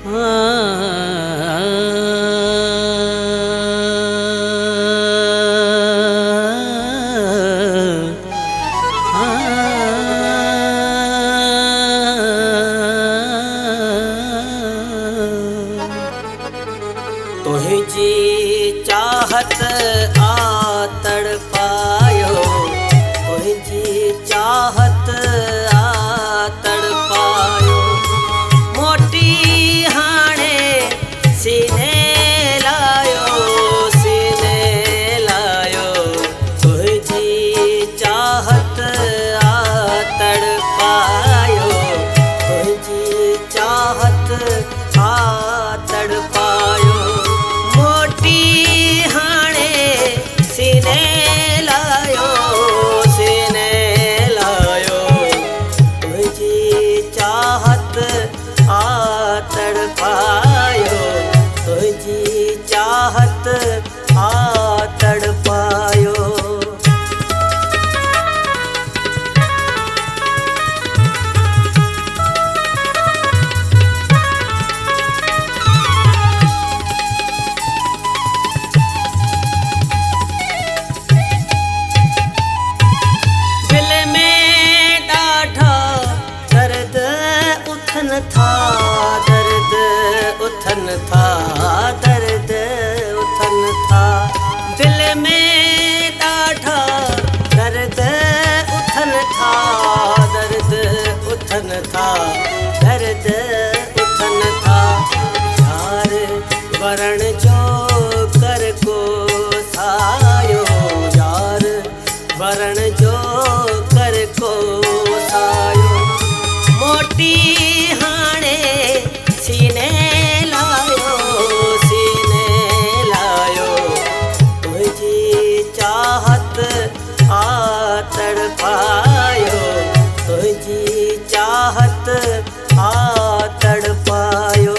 तुझी चाहत आ तड़पायो, तुझी चाहत आ तड़पायो। मोटी हाणे सीने लायो, सीने लायो। तुझी चाहत आ तड़पायो, तुझी चाहत आ तड़पायो। मोटी हाणे सीने लायो, सीने लायो। तुझी चाहत आ तड़पायो, तुझी चाहत आ तड़पायो। था दर्द उथन था, दर्द उथन था। दिल में ॾाढा दर्द उथन था, दर्द उथन था, दर्द उथन था। यार वरण जो कर को सायो, यार वरण जो कर को सायो। मोटी हाणे सीने लायो, सीने लायो। तुझी चाहत आ तड़पायो, तुझी चाहत आ तड़पायो।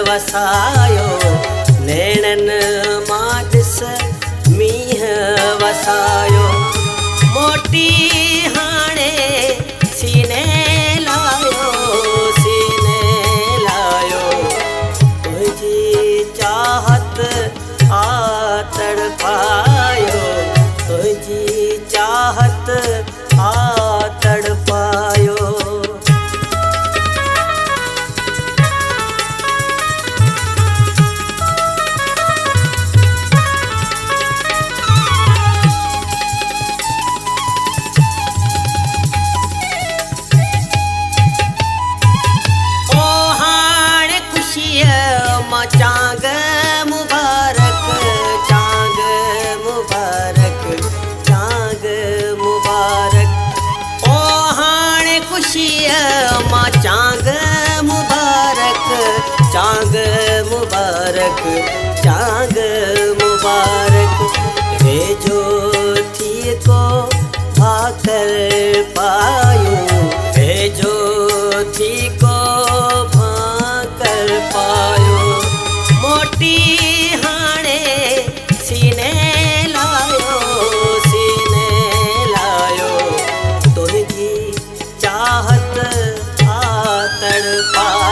वसायो नैणन मां ॾिस मींह वसायो। मोटी हाणे सीने लायो, सीने लायो। तुझी चाहत आ तड़पायो, तुझी चाहत आ तड़पायो। चांग मुबारक, चांग मुबारक, चांग मुबारक। ओ हाणे ख़ुशीअ मां चांग मुबारक, चांग मुबारक, चांग मुबारक। वेझो थी को भाकर पायूं, वेझो थी को भाकर पायो। मोटी हाणे सीने लायो, सीने लायो। तुझी चाहत आ तड़पायो।